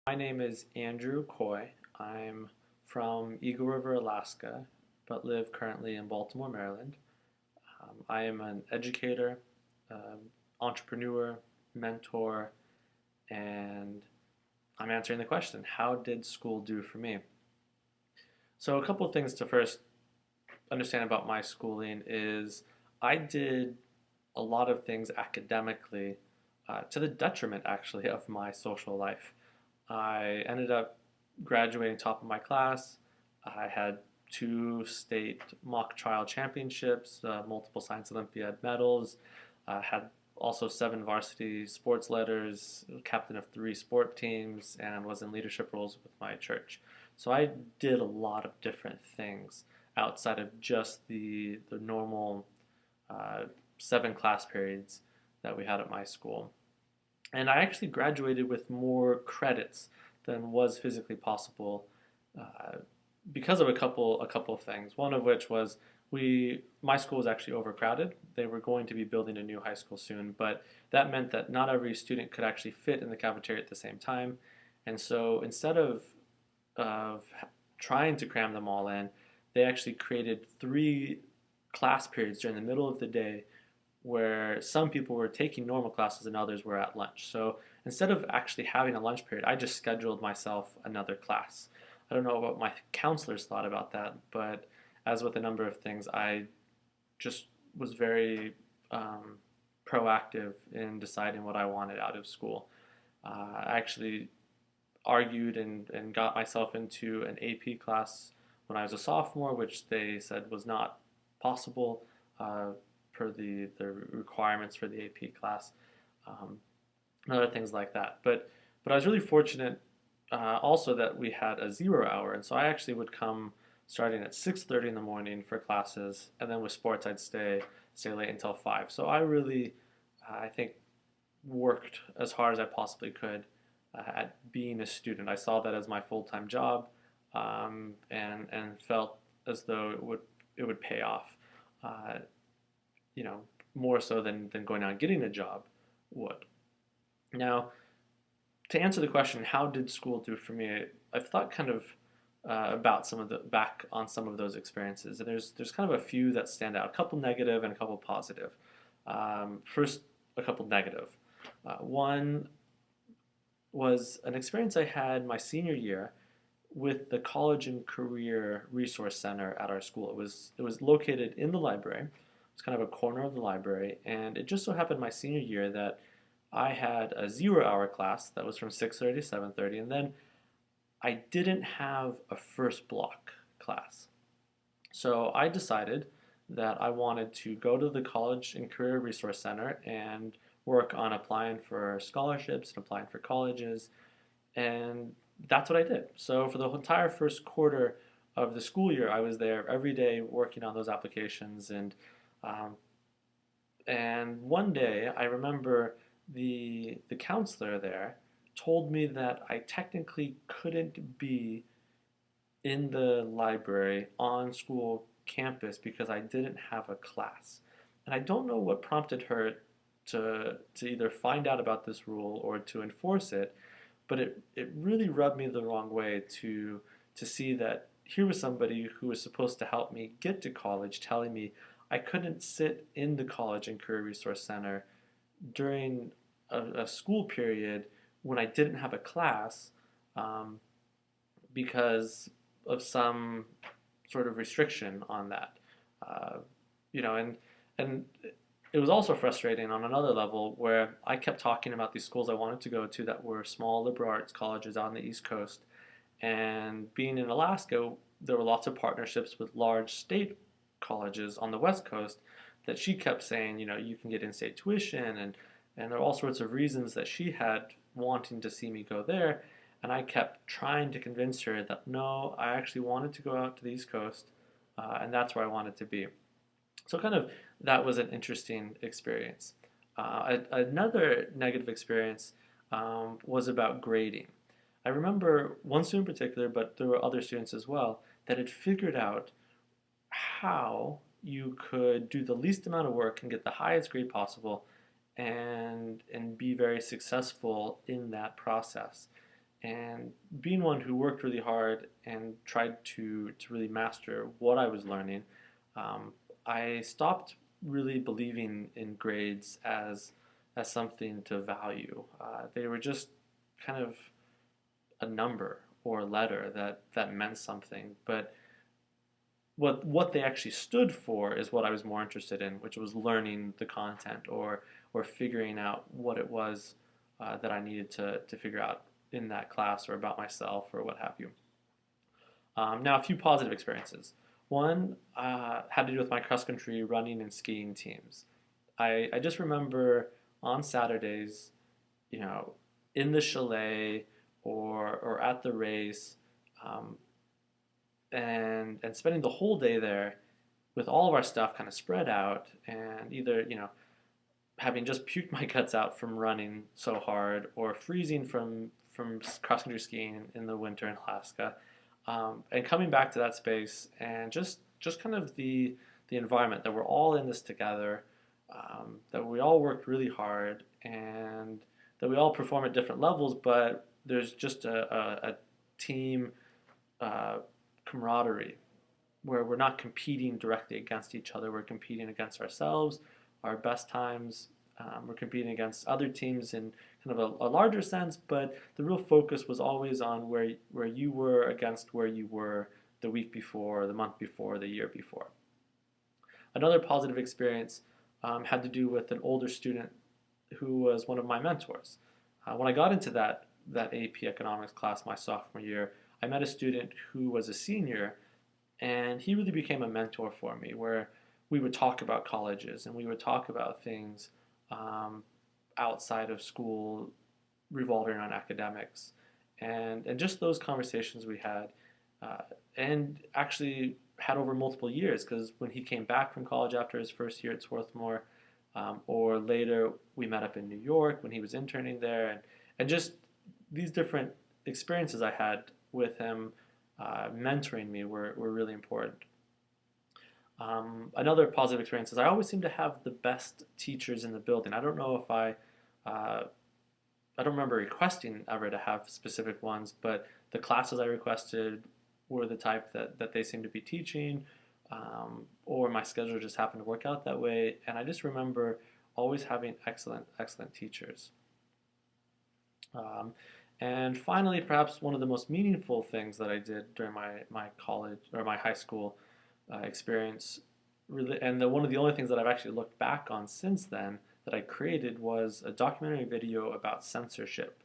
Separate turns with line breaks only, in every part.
My name is Andrew Coy. I'm from Eagle River, Alaska, but live currently in Baltimore, Maryland. I am an educator, um, entrepreneur, mentor, and I'm answering the question, how did school do for me? So a couple of things to first understand about my schooling is I did a lot of things academically to the detriment actually of my social life. I ended up graduating top of my class. I had two state mock trial championships, multiple science Olympiad medals, had also seven varsity sports letters, captain of three sport teams, and was in leadership roles with my church. So I did a lot of different things outside of just the normal uh, seven class periods that we had at my school. And I actually graduated with more credits than was physically possible uh, because of a couple of things. One of which was my school was actually overcrowded. They were going to be building a new high school soon, but that meant that not every student could actually fit in the cafeteria at the same time. And so instead of trying to cram them all in, they actually created three class periods during the middle of the day where some people were taking normal classes and others were at lunch. So instead of actually having a lunch period, I just scheduled myself another class. I don't know what my counselors thought about that, but as with a number of things, I just was very proactive in deciding what I wanted out of school. I actually argued and got myself into an AP class when I was a sophomore, which they said was not possible uh, per the requirements for the AP class, um, and other things like that. But I was really fortunate also that we had a 0 hour, and so I actually would come starting at 6:30 in the morning for classes, and then with sports I'd stay late until 5. So I really I think worked as hard as I possibly could at being a student. I saw that as my full-time job, and felt as though it would pay off, uh, you know, more so than going out and getting a job would. Now, to answer the question, how did school do for me? I've thought kind of about some of the back on some of those experiences, and there's kind of a few that stand out, a couple negative and a couple positive. First, a couple negative. One was an experience I had my senior year with the College and Career Resource Center at our school. It was located in the library. It's kind of a corner of the library, and it just so happened my senior year that I had a 0 hour class that was from 6:30 to 7:30, and then I didn't have a first block class. So I decided that I wanted to go to the College and Career Resource Center and work on applying for scholarships and applying for colleges, and that's what I did. So for the entire first quarter of the school year, I was there every day working on those applications, um, and one day I remember the counselor there told me that I technically couldn't be in the library on school campus because I didn't have a class. And I don't know what prompted her to either find out about this rule or to enforce it, but it really rubbed me the wrong way to see that here was somebody who was supposed to help me get to college telling me I couldn't sit in the College and Career Resource Center during a school period when I didn't have a class, um, because of some sort of restriction on that. Uh, and it was also frustrating on another level where I kept talking about these schools I wanted to go to that were small liberal arts colleges on the East Coast. And being in Alaska, there were lots of partnerships with large state colleges on the West Coast that she kept saying, you can get in-state tuition, and there are all sorts of reasons that she had wanting to see me go there. And I kept trying to convince her that no, I actually wanted to go out to the East Coast, and that's where I wanted to be. So kind of that was an interesting experience. Another negative experience was about grading. I remember one student in particular, but there were other students as well, that had figured out how you could do the least amount of work and get the highest grade possible and be very successful in that process. And being one who worked really hard and tried to really master what I was learning, um, I stopped really believing in grades as something to value. They were just kind of a number or a letter that meant something. But what they actually stood for is what I was more interested in, which was learning the content or figuring out what it was that I needed to figure out in that class or about myself or what have you. Now, a few positive experiences. One had to do with my cross country running and skiing teams. I just remember on Saturdays, you know, in the chalet or at the race, um, and spending the whole day there with all of our stuff kind of spread out, and either having just puked my guts out from running so hard or freezing from cross country skiing in the winter in Alaska, and coming back to that space and just kind of the environment that we're all in this together, that we all worked really hard and that we all perform at different levels, but there's just a team uh, camaraderie where we're not competing directly against each other. We're competing against ourselves, our best times. We're competing against other teams in kind of a larger sense, but the real focus was always on where you were against where you were the week before, the month before, the year before. Another positive experience had to do with an older student who was one of my mentors. When I got into that AP economics class my sophomore year, I met a student who was a senior, and he really became a mentor for me, where we would talk about colleges and we would talk about things um, outside of school revolving around academics. And just those conversations we had, uh, and actually had over multiple years, because when he came back from college after his first year at Swarthmore, or later we met up in New York when he was interning there, and just these different experiences I had with him mentoring me were really important. Another positive experience is I always seem to have the best teachers in the building. I don't know if uh, I don't remember requesting ever to have specific ones, but the classes I requested were the type that they seemed to be teaching, or my schedule just happened to work out that way. And I just remember always having excellent teachers. Um, and finally, perhaps one of the most meaningful things that I did during my college or my high school experience, really, and one of the only things that I've actually looked back on since then that I created was a documentary video about censorship.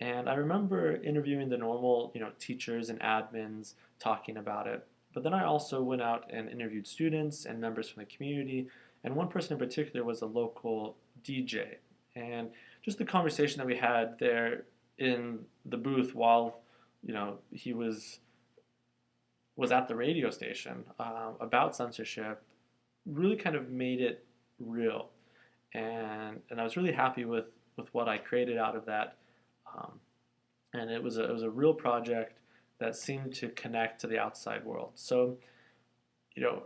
And I remember interviewing the normal, teachers and admins talking about it. But then I also went out and interviewed students and members from the community. And one person in particular was a local DJ. And just the conversation that we had there in the booth while, he was at the radio station about censorship really kind of made it real. And I was really happy with what I created out of that. Um, and it was a real project that seemed to connect to the outside world. So, you know,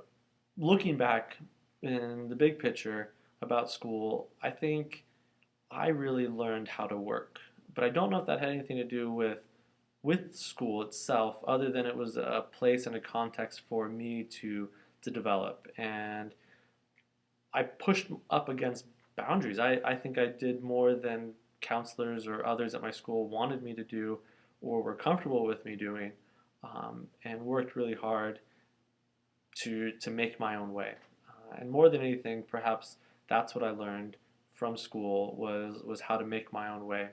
looking back in the big picture about school, I think I really learned how to work. But I don't know if that had anything to do with school itself, other than it was a place and a context for me to develop. And I pushed up against boundaries. I think I did more than counselors or others at my school wanted me to do or were comfortable with me doing, and worked really hard to make my own way. And more than anything, perhaps that's what I learned from school was how to make my own way.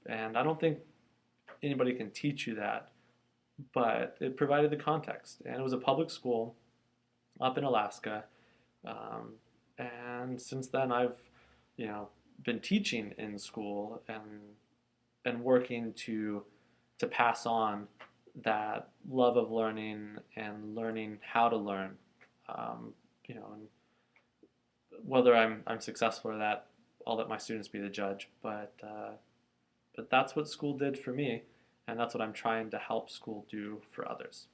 And I don't think anybody can teach you that, but it provided the context. And it was a public school up in Alaska. Um, and since then, I've, you know, been teaching in school and working to pass on that love of learning and learning how to learn. And whether I'm successful or that, I'll let my students be the judge. But that's what school did for me, and that's what I'm trying to help school do for others.